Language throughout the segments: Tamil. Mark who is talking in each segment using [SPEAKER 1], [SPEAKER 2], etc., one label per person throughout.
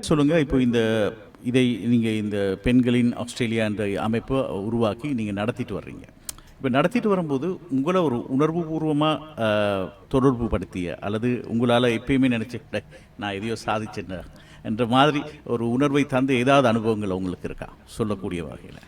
[SPEAKER 1] சொல்லுங்கள். இப்போ இதை நீங்கள் இந்த பெண்களின் ஆஸ்திரேலியா என்ற அமைப்பை உருவாக்கி நீங்கள் நடத்திட்டு வர்றீங்க. இப்போ நடத்திட்டு வரும்போது உங்களை ஒரு உணர்வுபூர்வமாக தொடர்பு படுத்திய அல்லது உங்களால் எப்பயுமே நினச்சிக்கிட்ட நான் எதையோ சாதிச்சேன் என்ற மாதிரி ஒரு உணர்வை தந்து ஏதாவது அனுபவங்கள் உங்களுக்கு இருக்கா சொல்லக்கூடிய வகையில்?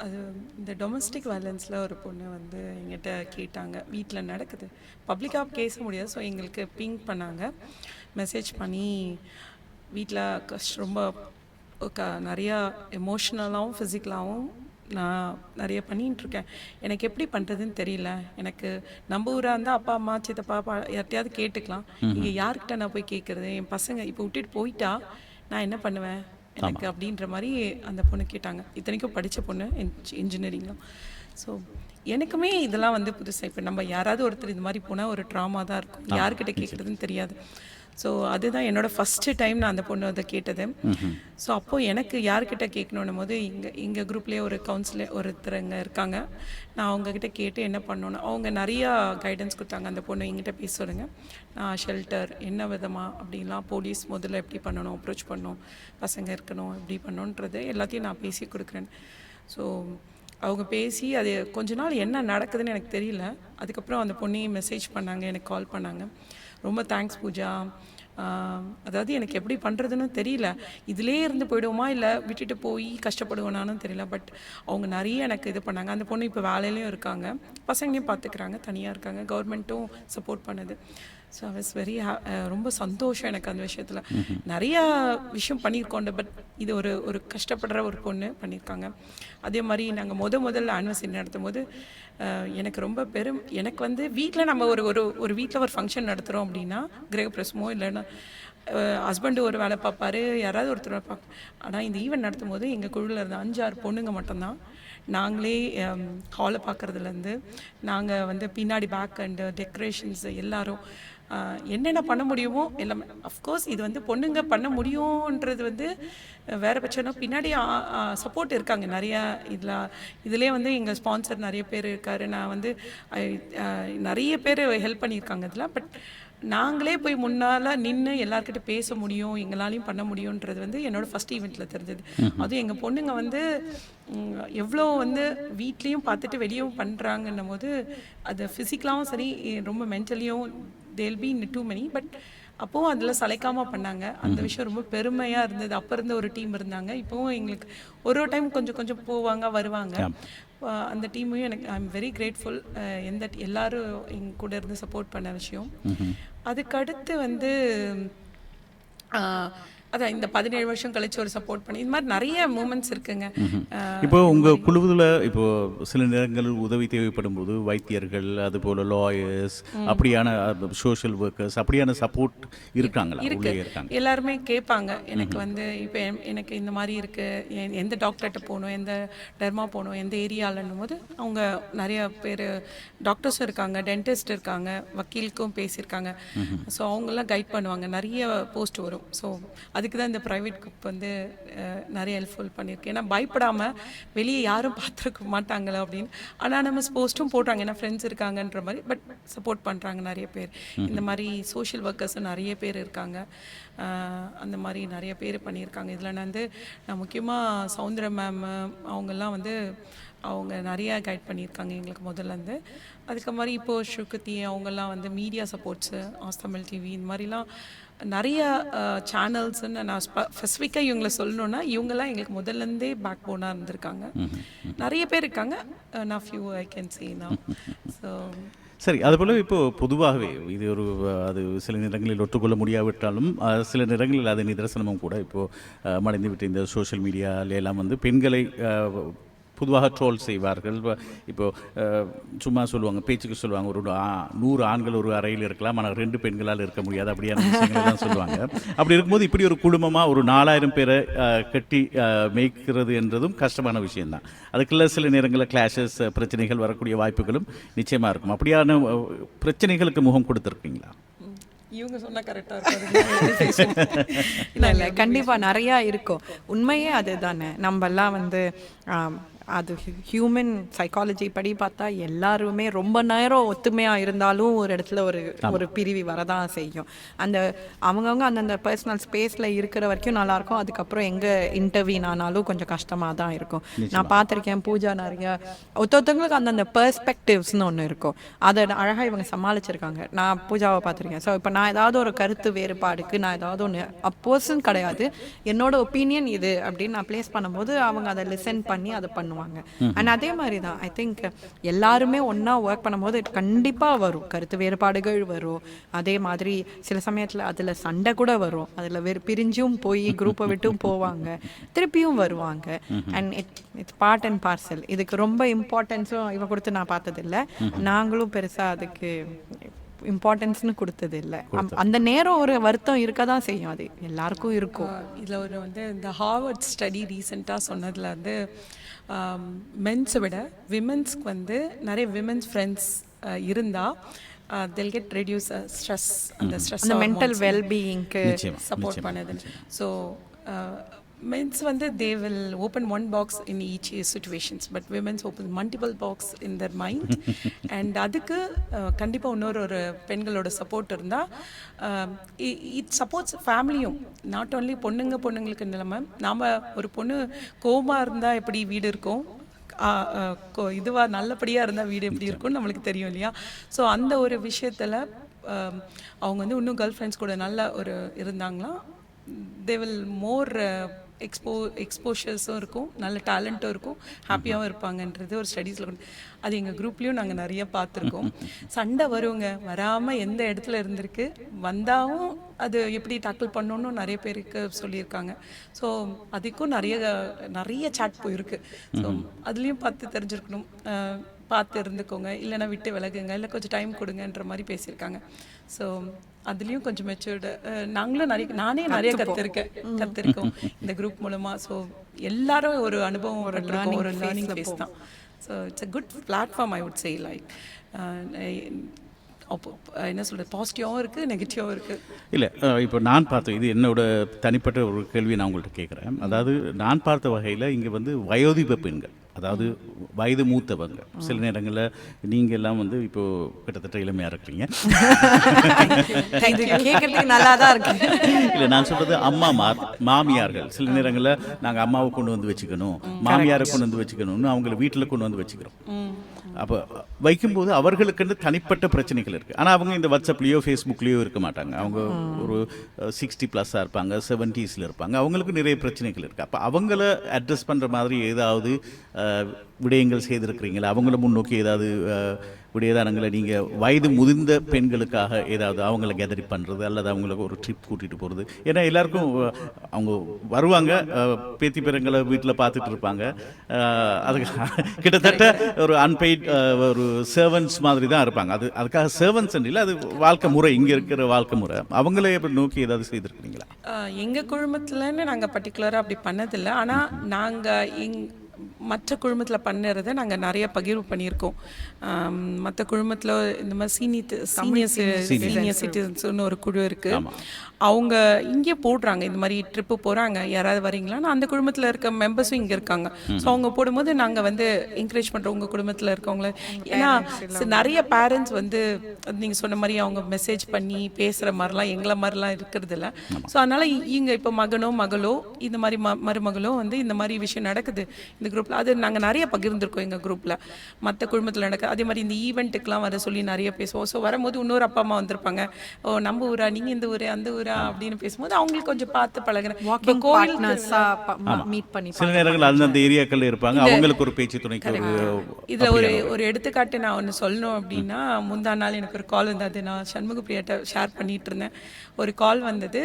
[SPEAKER 2] அது இந்த டொமஸ்டிக் வயலன்ஸில் ஒரு பொண்ணு வந்து எங்கிட்ட கேட்டாங்க. வீட்டில் நடக்குது, பப்ளிக்காக பேச முடியாது. ஸோ எங்களுக்கு பிங்க் பண்ணாங்க, மெசேஜ் பண்ணி வீட்டில் ரொம்ப நிறையா எமோஷ்னலாகவும் ஃபிசிக்கலாகவும் நான் நிறைய பண்ணிகிட்ருக்கேன். எனக்கு எப்படி பண்ணுறதுன்னு தெரியல. எனக்கு நம்ம ஊராக இருந்தால் அப்பா அம்மா சித்தப்பா யார்ட்டையாவது கேட்டுக்கலாம். இங்கே யார்கிட்ட நான் போய் கேட்குறது? என் பசங்க இப்போ விட்டுட்டு போயிட்டா நான் என்ன பண்ணுவேன் எனக்கு அப்படின்ற மாதிரி அந்த பொண்ணு கேட்டாங்க. இத்தனைக்கும் படித்த பொண்ணு, இன்ஜினியரிங்லாம். ஸோ எனக்குமே இதெல்லாம் வந்து புதுசாக. இப்போ நம்ம யாராவது ஒருத்தர் இது மாதிரி போனால் ஒரு ட்ராமா தான் இருக்கும், யார்கிட்ட கேட்குறதுன்னு தெரியாது. ஸோ அதுதான் என்னோடய ஃபஸ்ட்டு டைம் நான் அந்த பொண்ணு அதை கேட்டது. ஸோ அப்போது எனக்கு யார்கிட்ட கேட்கணும் போது எங்கள் குரூப்லேயே ஒரு கவுன்சிலர் ஒருத்தருங்க இருக்காங்க. நான் அவங்கக்கிட்ட கேட்டு என்ன பண்ணணும், அவங்க நிறையா கைடன்ஸ் கொடுத்தாங்க. அந்த பொண்ணு எங்கிட்ட பேச சொல்லுங்க, நான் ஷெல்டர் என்ன விதமாக அப்படின்லாம், போலீஸ் முதல்ல எப்படி பண்ணணும், அப்ரோச் பண்ணணும், பசங்க இருக்கணும், எப்படி பண்ணணுன்றது எல்லாத்தையும் நான் பேசி கொடுக்குறேன். ஸோ அவங்க பேசி அது கொஞ்ச நாள் என்ன நடக்குதுன்னு எனக்கு தெரியல. அதுக்கப்புறம் அந்த பொண்ணையும் மெசேஜ் பண்ணாங்க, எனக்கு கால் பண்ணாங்க. ரொம்ப தேங்க்ஸ் பூஜா, அதாவது எனக்கு எப்படி பண்ணுறதுன்னு தெரியல, இதிலே இருந்து போயிடுவோமா இல்லை விட்டுட்டு போய் கஷ்டப்படுவேனான்னு தெரியல. பட் அவங்க நிறைய எனக்கு இது பண்ணாங்க. அந்த பொண்ணு இப்போ வேலையிலையும் இருக்காங்க, பசங்களையும் பார்த்துக்கிறாங்க, தனியாக இருக்காங்க, கவர்மெண்ட்டும் சப்போர்ட் பண்ணுது. ஸோ ஐ வாஸ் வெரி ரொம்ப சந்தோஷம் எனக்கு அந்த விஷயத்தில். நிறையா விஷயம் பண்ணியிருக்கோண்ட, பட் இது ஒரு கஷ்டப்படுற ஒரு பொண்ணு பண்ணியிருக்காங்க. அதே மாதிரி நாங்கள் முதல்ல ஆனிவர்சரி நடத்தும் போது எனக்கு ரொம்ப எனக்கு வந்து வீட்டில் நம்ம ஒரு வீட்டில் ஒரு ஃபங்க்ஷன் நடத்துகிறோம் அப்படின்னா, கிரகப்பிரசமோ இல்லைன்னா ஹஸ்பண்டு ஒரு வேலை பார்ப்பாரு, யாராவது ஒருத்தர் பார்ப்பாங்க. ஆனால் இந்த ஈவெண்ட் நடத்தும் போது எங்கள் குழுவில் இருந்த 5-6 பொண்ணுங்க மட்டும்தான். நாங்களே ஹாலை பார்க்குறதுலேருந்து நாங்கள் வந்து பின்னாடி பேக் அண்டு டெக்கரேஷன்ஸ் எல்லாரும் என்னென்ன பண்ண முடியுமோ எல்லாமே. அஃப்கோர்ஸ் இது வந்து பொண்ணுங்க பண்ண முடியுன்றது வந்து வேறு பட்சம்னா பின்னாடி சப்போர்ட் இருக்காங்க நிறையா. இதிலே வந்து எங்கள் ஸ்பான்சர் நிறைய பேர் இருக்கார். நான் வந்து நிறைய பேர் ஹெல்ப் பண்ணியிருக்காங்க இதில். பட் நாங்களே போய் முன்னால் நின்று எல்லாருக்கிட்ட பேச முடியும், எங்களாலையும் பண்ண முடியுன்றது வந்து என்னோடய ஃபஸ்ட் ஈவெண்ட்டில் தெரிஞ்சது. அதுவும் எங்கள் பொண்ணுங்க வந்து எவ்வளோ வந்து வீட்லேயும் பார்த்துட்டு வெளியும் பண்ணுறாங்கன்னும் போது அது ஃபிசிக்கலாகவும் சரி, ரொம்ப மென்டலியும் they'll be two many. But அப்போவும் அதில் சளைக்காமல் பண்ணாங்க. அந்த விஷயம் ரொம்ப பெருமையாக இருந்தது. அப்போ இருந்த ஒரு டீம் இருந்தாங்க, இப்போவும் எங்களுக்கு ஒரு டைம் கொஞ்சம் போவாங்க வருவாங்க. அந்த டீமையும் எனக்கு ஐ எம் வெரி கிரேட்ஃபுல். எல்லாரும் எங்க கூட இருந்து சப்போர்ட் பண்ண விஷயம். அதுக்கடுத்து வந்து அதான் இந்த 17 வருஷம் கழிச்சு ஒரு சப்போர்ட் பண்ணி இது மாதிரி நிறைய மூமெண்ட்ஸ் இருக்குங்க.
[SPEAKER 1] இப்போ உங்கள் குழுவில் இப்போ சில நேரங்களில் உதவி தேவைப்படும் போது வைத்தியர்கள், அதுபோல் லாயர்ஸ், அப்படியான சோஷியல் ஒர்க்கர்ஸ், அப்படியான சப்போர்ட் இருக்காங்களா?
[SPEAKER 2] இருக்காங்க, எல்லாருமே கேட்பாங்க. எனக்கு வந்து இப்போ எனக்கு இந்த மாதிரி இருக்குது, எந்த டாக்டர்கிட்ட போகணும், எந்த டெர்மா போகணும், எந்த ஏரியாலன்னும் போது அவங்க நிறைய பேர் டாக்டர்ஸும் இருக்காங்க, டென்டிஸ்ட் இருக்காங்க, வக்கீலுக்கும் பேசியிருக்காங்க. ஸோ அவங்கெல்லாம் கைட் பண்ணுவாங்க. நிறைய போஸ்ட் வரும். ஸோ அதுக்கு தான் இந்த ப்ரைவேட் குரூப் வந்து நிறைய ஹெல்ப்ஃபுல் பண்ணியிருக்கு. ஏன்னா பயப்படாமல் வெளியே யாரும் பார்த்துருக்க மாட்டாங்களோ அப்படின்னு அனானமஸ் போஸ்ட்டும் போடுறாங்க, ஏன்னா ஃப்ரெண்ட்ஸ் இருக்காங்கன்ற மாதிரி. பட் சப்போர்ட் பண்ணுறாங்க நிறைய பேர். இந்த மாதிரி சோஷியல் ஒர்க்கர்ஸும் நிறைய பேர் இருக்காங்க. அந்த மாதிரி நிறைய பேர் பண்ணியிருக்காங்க. இதில் நான் முக்கியமாக சௌந்தர மேம் அவங்கெல்லாம் வந்து அவங்க நிறையா கைட் பண்ணியிருக்காங்க எங்களுக்கு முதல்லேருந்து. அதுக்கு மாதிரி இப்போது ஸ்ருகதி அவங்கெல்லாம் வந்து மீடியா சப்போர்ட்ஸு, ஆஸ்தமிழ் டிவி இந்த மாதிரிலாம் நிறைய சேனல்ஸ்ன்னு நான் ஸ்பெசிஃபிக்காக இவங்களை சொல்லணுன்னா இவங்கெல்லாம் எங்களுக்கு முதல்லேருந்தே பேக் போனாக இருந்திருக்காங்க. நிறைய பேர் இருக்காங்க. நான் ஃபியூ ஐ கேன் சே நான். ஸோ
[SPEAKER 1] சரி, அதுபோல் இப்போது பொதுவாகவே இது அது சில நேரங்களில் ஒத்துக்கொள்ள முடியாவிட்டாலும் சில நேரங்களில் அது நிதர்சனமும் கூட. இப்போது மறைந்து விட்டு இந்த சோஷியல் மீடியாவிலாம் வந்து பெண்களை பொதுவாக ட்ரோல் செய்வார்கள். இப்போது சும்மா சொல்லுவாங்க, பேச்சுக்கு சொல்லுவாங்க, ஒரு 100 ஆண்கள் ஒரு அறையில் இருக்கலாம், ஆனால் 2 பெண்களால் இருக்க முடியாது, அப்படியான விஷயங்கள் தான் சொல்லுவாங்க. அப்படி இருக்கும்போது இப்படி ஒரு குடும்பமாக ஒரு 4000 பேரை கட்டி மேய்க்கிறது என்றதும் கஷ்டமான விஷயம்தான். அதுக்குள்ள சில நேரங்களில் கிளாஷஸ், பிரச்சனைகள் வரக்கூடிய வாய்ப்புகளும் நிச்சயமாக இருக்கும். அப்படியான பிரச்சனைகளுக்கு முகம் கொடுத்துருக்கீங்களா?
[SPEAKER 2] இவங்க சொன்னால் கரெக்டாக இருக்கும்.
[SPEAKER 3] இல்லை கண்டிப்பாக நிறையா இருக்கும். உண்மையே அது தானே. நம்மெல்லாம் வந்து அது ஹியூமன் சைக்காலஜி படி பார்த்தா எல்லாருமே ரொம்ப நேரம் ஒத்துமையாக இருந்தாலும் ஒரு இடத்துல ஒரு பிரிவு வரதான் செய்யும். அந்த அவங்கவுங்க அந்தந்த பர்சனல் ஸ்பேஸில் இருக்கிற வரைக்கும் நல்லாயிருக்கும். அதுக்கப்புறம் எங்கே இன்டர்வியூன் ஆனாலும் கொஞ்சம் கஷ்டமாக தான் இருக்கும். நான் பார்த்துருக்கேன் பூஜா நிறைய ஒருத்தவங்களுக்கு அந்தந்த பெர்ஸ்பெக்டிவ்ஸ்னு ஒன்று இருக்கும். அதை அழகாக இவங்க சமாளிச்சிருக்காங்க. நான் பூஜாவை பார்த்துருக்கேன். ஸோ இப்போ நான் ஏதாவது ஒரு கருத்து வேறுபாடுக்கு நான் ஏதாவது ஒன்று அப்போஸ்ன்னு கிடையாது, என்னோட ஒப்பீனியன் இது அப்படின்னு நான் ப்ளேஸ் பண்ணும்போது அவங்க அதை லிசன் பண்ணி அதை பண்ணுவாங்க. அண்ட் அதே மாதிரி தான் ஐ திங்க் எல்லாருமே ஒன்றா ஒர்க் பண்ணும்போது கண்டிப்பாக வரும் கருத்து வேறுபாடுகள் வரும். அதே மாதிரி சில சமயத்தில் அதில் சண்டை கூட வரும். அதில் பிரிஞ்சும் போய் குரூப்பை விட்டும் போவாங்க, திருப்பியும் வருவாங்க. And it's part and parcel. இதுக்கு ரொம்ப இம்பார்ட்டன்ஸும் இவ கொடுத்து நான் பார்த்ததில்லை. நாங்களும் பெருசாக அதுக்கு இம்பார்ட்டன்ஸ்னு கொடுத்தது இல்லை. அந்த நேரம் ஒரு வருத்தம் இருக்க தான் செய்யும், அது எல்லாருக்கும் இருக்கும்.
[SPEAKER 2] இதில் ஒரு வந்து இந்த ஹார்வர்ட் ஸ்டடி ரீசெண்டாக சொன்னதில் வந்து மென்ஸை விட விமென்ஸ்க்கு வந்து நிறைய விமென்ஸ் ஃப்ரெண்ட்ஸ் இருந்தால் they'll get reduce stress, அந்த ஸ்ட்ரெஸ்
[SPEAKER 3] மென்டல் வெல்பீயிங்க்கு
[SPEAKER 2] சப்போர்ட் பண்ணுதுன்னு. ஸோ மென்ஸ் வந்து they will open one box in each situations, but women's open multiple box in their mind. And அதுக்கு கண்டிப்பாக இன்னொரு பெண்களோட சப்போர்ட் இருந்தால் இட் சப்போர்ட்ஸ் ஃபேமிலியும். நாட் ஓன்லி பொண்ணுங்களுக்கு நிலைமை. நாம் ஒரு பொண்ணு கோவமாக இருந்தால் எப்படி வீடு இருக்கும், இதுவாக நல்லபடியாக இருந்தால் வீடு எப்படி இருக்கும்னு நம்மளுக்கு தெரியும் இல்லையா? ஸோ அந்த ஒரு விஷயத்தில் அவங்க வந்து இன்னும் கேர்ள் ஃப்ரெண்ட்ஸ் கூட நல்ல ஒரு இருந்தாங்களா, தே வில் மோர் எக்ஸ்போஷர்ஸும் இருக்கும், நல்ல டேலண்ட்டும் இருக்கும், ஹாப்பியாகவும் இருப்பாங்கன்றது ஒரு ஸ்டடீஸில் கொண்டு. அது எங்கள் குரூப்லேயும் நாங்கள் நிறைய பார்த்துருக்கோம். சண்டை வருங்க, வராமல் எந்த இடத்துல இருந்திருக்கு, வந்தாலும் அது எப்படி டேக்கிள் பண்ணணும்னு நிறைய பேருக்கு சொல்லியிருக்காங்க. ஸோ அதுக்கும் நிறைய சாட் போயிருக்கு. ஸோ அதுலேயும் பார்த்து தெரிஞ்சிருக்கணும், பார்த்து இருந்துக்கோங்க, இல்லைனா விட்டு விலகுங்க, இல்லை கொஞ்சம் டைம் கொடுங்கன்ற மாதிரி பேசியிருக்காங்க. ஸோ அதுலேயும் கொஞ்சம் மெச்சூர்டு நாங்களும் நானே நிறைய கற்றுருக்கோம் இந்த குரூப் மூலமாக. ஸோ எல்லாரும் ஒரு அனுபவம், ஒரு லேர்னிங் ஃபேஸ் தான். So it's a good platform I would say. Like என்ன சொல்கிறது, பாசிட்டிவாகவும் இருக்குது, நெகட்டிவாகவும் இருக்குது.
[SPEAKER 1] இல்லை, இப்போ நான் பார்த்தேன், இது என்னோட தனிப்பட்ட ஒரு கேள்வி நான் உங்கள்கிட்ட கேட்குறேன். அதாவது நான் பார்த்த வகையில் இங்கே வந்து வயோதிப பெண்கள், அதாவது வயது மூத்தவங்க, சில நேரங்களில் நீங்கள் எல்லாம் வந்து இப்போது கிட்டத்தட்ட இளமையாக இருக்கிறீங்க.
[SPEAKER 3] கேட்கறதுக்கு நல்லா தான் இருக்கு.
[SPEAKER 1] இல்லை, நான் சொல்கிறது மாமியார்கள் சில நேரங்களில் நாங்கள் அம்மாவை கொண்டு வந்து வச்சுக்கணும், மாமியாரை கொண்டு வந்து வச்சுக்கணும்னு அவங்கள வீட்டில் கொண்டு வந்து வச்சுக்கிறோம். அப்போ வைக்கும்போது அவர்களுக்கு தனிப்பட்ட பிரச்சனைகள் இருக்குது. ஆனால் அவங்க இந்த வாட்ஸ்அப்லேயோ ஃபேஸ்புக்லேயோ இருக்க மாட்டாங்க. அவங்க ஒரு 60+ இருப்பாங்க, 70s இருப்பாங்க. அவங்களுக்கு நிறைய பிரச்சனைகள் இருக்குது. அப்போ அவங்கள அட்ரஸ் பண்ணுற மாதிரி ஏதாவது விடயங்கள் செய்திருக்கிறீங்களா? அவங்கள முன்னோக்கி ஏதாவது விடயதானங்களை நீங்கள் வயது முதிர்ந்த பெண்களுக்காக ஏதாவது அவங்கள கேதரி பண்ணுறது அல்லது அவங்களுக்கு ஒரு ட்ரிப் கூட்டிகிட்டு போகிறது? ஏன்னா எல்லாருக்கும் அவங்க வருவாங்க, பேத்தி பேரங்களை வீட்டில் பார்த்துட்டு இருப்பாங்க. அதுக்கு கிட்டத்தட்ட ஒரு அன்பெய்ட் ஒரு சர்வன்ட்ஸ் மாதிரி தான் இருப்பாங்க. அதுக்காக சர்வன்ட்ஸ் இல்லை, அது வாழ்க்கை முறை, இங்கே இருக்கிற வாழ்க்கை முறை. அவங்களே எப்படி நோக்கி ஏதாவது செய்திருக்கிறீங்களா?
[SPEAKER 2] எங்கள் குழுமத்துலன்னு நாங்கள் பர்டிகுலராக அப்படி பண்ணதில்லை. ஆனால் நாங்கள் மற்ற குழுமத்தில் பண்ணுறதை நாங்கள் நிறைய பகிர்வு பண்ணியிருக்கோம். மற்ற குழுமத்தில் இந்த மாதிரி சீனியர் சிட்டிசன்ஸ்னு ஒரு குழு இருக்குது. அவங்க இங்கே போடுறாங்க, இந்த மாதிரி ட்ரிப்பு போகிறாங்க, யாராவது வரீங்களான்னு. அந்த குழுமத்தில் இருக்க மெம்பர்ஸும் இங்கே இருக்காங்க. ஸோ அவங்க போடும்போது நாங்கள் வந்து என்கரேஜ் பண்ணுறோம் உங்கள் குடும்பத்தில் இருக்கவங்கள. ஏன்னா நிறைய பேரண்ட்ஸ் வந்து நீங்கள் சொன்ன மாதிரி அவங்க மெசேஜ் பண்ணி பேசுகிற மாதிரிலாம் எங்களை மாதிரிலாம் இருக்கிறது இல்லை. ஸோ அதனால் இங்கே இப்போ மகளோ இந்த மாதிரி மருமகளோ வந்து இந்த மாதிரி விஷயம் நடக்குது இந்த குரூப்பில், அது நாங்கள் நிறைய பகிர்ந்துருக்கோம் எங்கள் குரூப்பில். மற்ற குடும்பத்தில் நடக்குது அதே மாதிரி. இந்த ஈவெண்ட்டுக்கெலாம் வர சொல்லி நிறைய பேசுவோம். ஸோ வரும்போது இன்னொரு அப்பா அம்மா வந்திருப்பாங்க, ஓ நம்ம ஊரா, நீங்கள் இந்த ஊர் அந்த ஊரா அப்படின்னு பேசும்போது அவங்களுக்கு கொஞ்சம் பார்த்து பழகிறேன்.
[SPEAKER 1] சில நேரங்கள் அந்தந்த ஏரியாக்கள் இருப்பாங்க, அவங்களுக்கு ஒரு பேச்சு துணைக்கு.
[SPEAKER 2] இதில் ஒரு எடுத்துக்காட்டு நான் ஒன்று சொல்லணும் அப்படின்னா, முந்தா நாள் எனக்கு ஒரு கால் வந்தது. நான் சண்முக பிரியாட்ட ஷேர் பண்ணிட்டு இருந்தேன். ஒரு கால் வந்தது,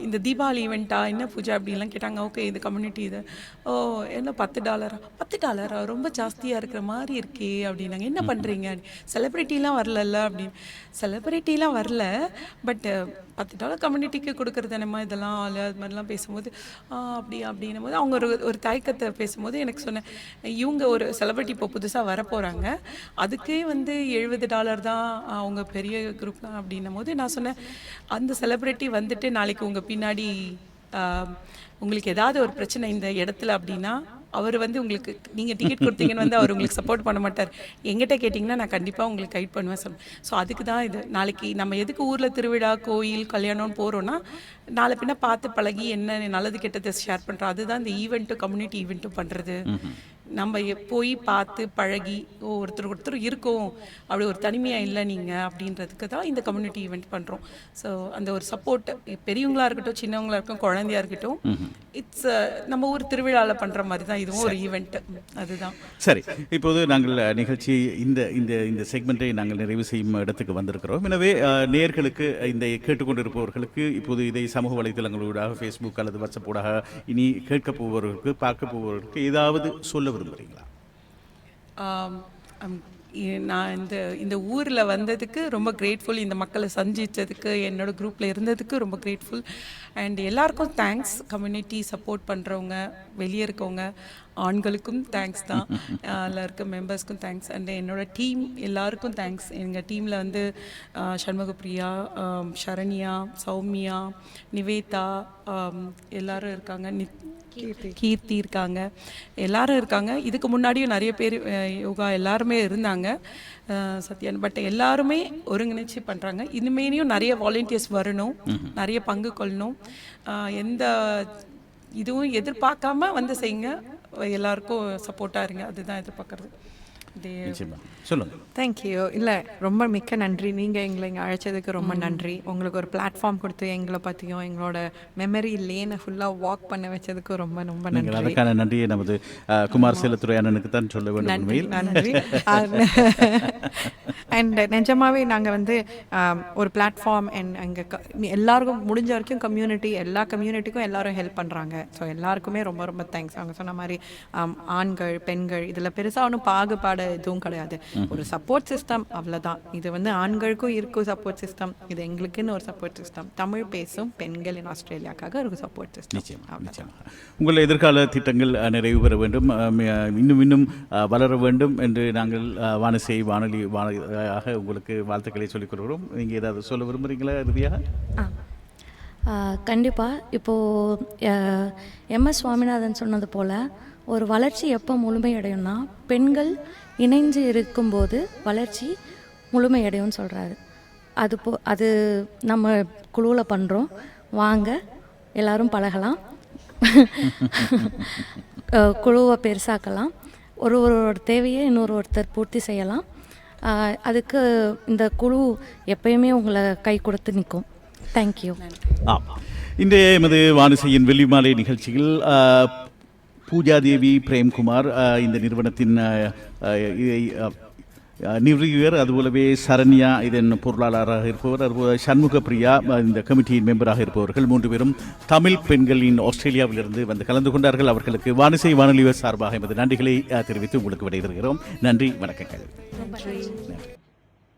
[SPEAKER 2] இந்த தீபாவளி ஈவெண்ட்டா என்ன பூஜா அப்படின்லாம் கேட்டாங்க. ஓகே, இது கம்யூனிட்டி இது. ஓ என்ன $10 ரொம்ப ஜாஸ்தியாக இருக்கிற மாதிரி இருக்கே அப்படின்னாங்க. என்ன பண்ணுறீங்க? செலிப்ரிட்டிலாம் வரல அப்படின்னு. செலிப்ரிட்டிலாம் வரல, பட் $10 கம்யூனிட்டிக்கு கொடுக்குறது என்னம்மா இதெல்லாம் அது மாதிரிலாம் பேசும்போது அப்படின்னும் போது அவங்க ஒரு தயக்கத்தை பேசும்போது எனக்கு சொன்னேன், இவங்க ஒரு செலிப்ரிட்டி இப்போ புதுசாக வரப்போகிறாங்க, அதுக்கே வந்து $70 தான் அவங்க பெரிய குரூப் தான் அப்படின்னும் போது நான் சொன்னேன், அந்த செலிப்ரிட்டி வந்துட்டு நாளைக்கு உங்கள் பின்னாடி உங்களுக்கு ஏதாவது ஒரு பிரச்சனை இந்த இடத்துல அப்படின்னா அவர் வந்து உங்களுக்கு நீங்கள் டிக்கெட் கொடுத்தீங்கன்னு வந்து அவர் உங்களுக்கு சப்போர்ட் பண்ண மாட்டார். எங்கிட்ட கேட்டிங்கன்னா நான் கண்டிப்பாக உங்களுக்கு கைட் பண்ணுவேன் சொல்லுவேன். ஸோ அதுக்கு தான் இது. நாளைக்கு நம்ம எதுக்கு ஊரில் திருவிழா, கோயில், கல்யாணம்னு போகிறோன்னா நாளை பின்ன பார்த்து பழகி என்ன நல்லது கெட்டதை ஷேர் பண்ணுறோம். அதுதான் இந்த ஈவெண்ட்டும் கம்யூனிட்டி ஈவெண்ட்டும் பண்ணுறது. நம்ம போய் பார்த்து பழகி ஒருத்தர் இருக்கோம், அப்படி ஒரு தனிமையாக இல்லை நீங்கள் அப்படின்றதுக்கு தான் இந்த கம்யூனிட்டி ஈவெண்ட் பண்ணுறோம். ஸோ அந்த ஒரு சப்போர்ட் பெரியவங்களாக இருக்கட்டும், சின்னவங்களாக இருக்கட்டும், குழந்தையாக இருக்கட்டும், இட்ஸ் நம்ம ஊர் திருவிழாவில் பண்ணுற மாதிரி தான் இதுவும் ஒரு ஈவெண்ட். அதுதான்.
[SPEAKER 1] சரி, இப்போது நாங்கள் நிகழ்ச்சி இந்த இந்த இந்த செக்மெண்ட்டை நாங்கள் நிறைவு செய்யும் இடத்துக்கு வந்திருக்கிறோம். எனவே நேயர்களுக்கு, இந்த கேட்டுக்கொண்டிருப்பவர்களுக்கு இப்போது இதை சமூக வலைதளங்களூடாக, ஃபேஸ்புக் அல்லது வாட்ஸ்அப் ஊடாக இனி கேட்க போபவர்களுக்கு, பார்க்க போபவர்களுக்கு ஏதாவது சொல்ல விரும்புகிறீங்களா?
[SPEAKER 2] நான் இந்த ஊரில் வந்ததுக்கு ரொம்ப கிரேட்ஃபுல். இந்த மக்களை சந்தித்ததுக்கு, என்னோடய குரூப்பில் இருந்ததுக்கு ரொம்ப கிரேட்ஃபுல். அண்ட் எல்லாருக்கும் தேங்க்ஸ். கம்யூனிட்டி சப்போர்ட் பண்ணுறவங்க, வெளியே இருக்கவங்க, ஆண்களுக்கும் தேங்க்ஸ் தான், அதில் இருக்க மெம்பர்ஸ்க்கும் தேங்க்ஸ். அண்ட் என்னோடய டீம் எல்லாருக்கும் தேங்க்ஸ். எங்கள் டீமில் வந்து சண்முகப்பிரியா, சரண்யா, சௌமியா, நிவேதா எல்லாரும் இருக்காங்க, கீர்த்தி இருக்காங்க, எல்லாரும் இருக்காங்க. இதுக்கு முன்னாடியும் நிறைய பேர் யோகா எல்லாருமே இருந்தாங்க, சத்யன். பட் எல்லாருமே ஒருங்கிணைச்சு பண்ணுறாங்க. இனிமேலையும் நிறைய வாலண்டியர்ஸ் வரணும், நிறைய பங்கு கொள்ளணும். எந்த இதுவும் எதிர்பார்க்காம வந்து செய்யுங்க, எல்லாருக்கும் சப்போர்ட்டாக இருங்க. அதுதான் எதிர்பார்க்குறது.
[SPEAKER 1] சொல்லுங்க.
[SPEAKER 3] தேங்க்யூ. இல்லை, ரொம்ப மிக்க நன்றி. நீங்கள் எங்களை இங்கே அழைச்சதுக்கு ரொம்ப நன்றி. உங்களுக்கு ஒரு பிளாட்ஃபார்ம் கொடுத்து எங்களை பற்றியும் எங்களோட மெமரி லேனை ஃபுல்லாக வாக் பண்ண வச்சதுக்கு ரொம்ப ரொம்ப நன்றி.
[SPEAKER 1] அதுக்கான நன்றியை நமது குமார் சேலத்துறை அண்ணனுக்கு தான் சொல்ல வேண்டும்.
[SPEAKER 3] நன்றி. அண்ட் நிஜமாவே நாங்கள் வந்து ஒரு பிளாட்ஃபார்ம் அண்ட் அங்கே எல்லாருக்கும் முடிஞ்ச வரைக்கும் கம்யூனிட்டி, எல்லா கம்யூனிட்டிக்கும் எல்லாரும் ஹெல்ப் பண்ணுறாங்க. ஸோ எல்லாருக்குமே ரொம்ப ரொம்ப தேங்க்ஸ். அவங்க சொன்ன மாதிரி ஆண்கள், பெண்கள், இதில் பெருசாக ஒன்றும் பாகுபாடு எதுவும் கிடையாது. ஒரு சப்போர்ட் சிஸ்டம், அவ்வளோதான். இது வந்து ஆண்களுக்கும் இருக்கும் சப்போர்ட் சிஸ்டம், இது எங்களுக்குன்னு ஒரு சப்போர்ட் சிஸ்டம். தமிழ் பேசும் பெண்கள் இன் ஆஸ்திரேலியாக்காக ஒரு சப்போர்ட் சிஸ்டம்.
[SPEAKER 1] நிச்சயம். உங்கள் எதிர்கால திட்டங்கள் நிறைவு பெற வேண்டும், இன்னும் வளர வேண்டும் என்று நாங்கள் வானசை வானொலியாக உங்களுக்கு வாழ்த்துக்களை சொல்லிக் கொள்கிறோம். நீங்கள் ஏதாவது சொல்ல விரும்புகிறீங்களா இறுதியாக?
[SPEAKER 4] கண்டிப்பாக. இப்போது MS சுவாமிநாதன் சொன்னது போல், ஒரு வளர்ச்சி எப்போ முழுமையடையும்னா பெண்கள் இணைஞ்சு இருக்கும்போது வளர்ச்சி முழுமையடையும்னு சொல்கிறாரு. அது நம்ம குழுவில் பண்ணுறோம். வாங்க, எல்லோரும் பழகலாம், குழுவை பெருசாக்கலாம், ஒருவரோட தேவையை ஒருத்தர் பூர்த்தி செய்யலாம். அதுக்கு இந்த குழு எப்பயுமே உங்களை கை கொடுத்து நிற்கும். தேங்க்யூ.
[SPEAKER 1] இன்றைய எமது வானிசையின் வெள்ளி மாலை நிகழ்ச்சியில் பூஜாதேவி பிரேம்குமார், இந்த நிறுவனத்தின் நிறுவியர், அதுபோலவே சரண்யா இதன் பொருளாளராக இருப்பவர், அதுபோல சண்முகப்பிரியா இந்த கமிட்டியின் மெம்பராக இருப்பவர்கள் 3 பேரும் தமிழ் பெண்களின் ஆஸ்திரேலியாவிலிருந்து வந்து கலந்து கொண்டார்கள். அவர்களுக்கு வானிசை வானொலி சார்பாக எமது நன்றிகளை தெரிவித்து உங்களுக்கு விடைபெறுகிறோம். நன்றி, வணக்கங்கள்.
[SPEAKER 3] நன்றி.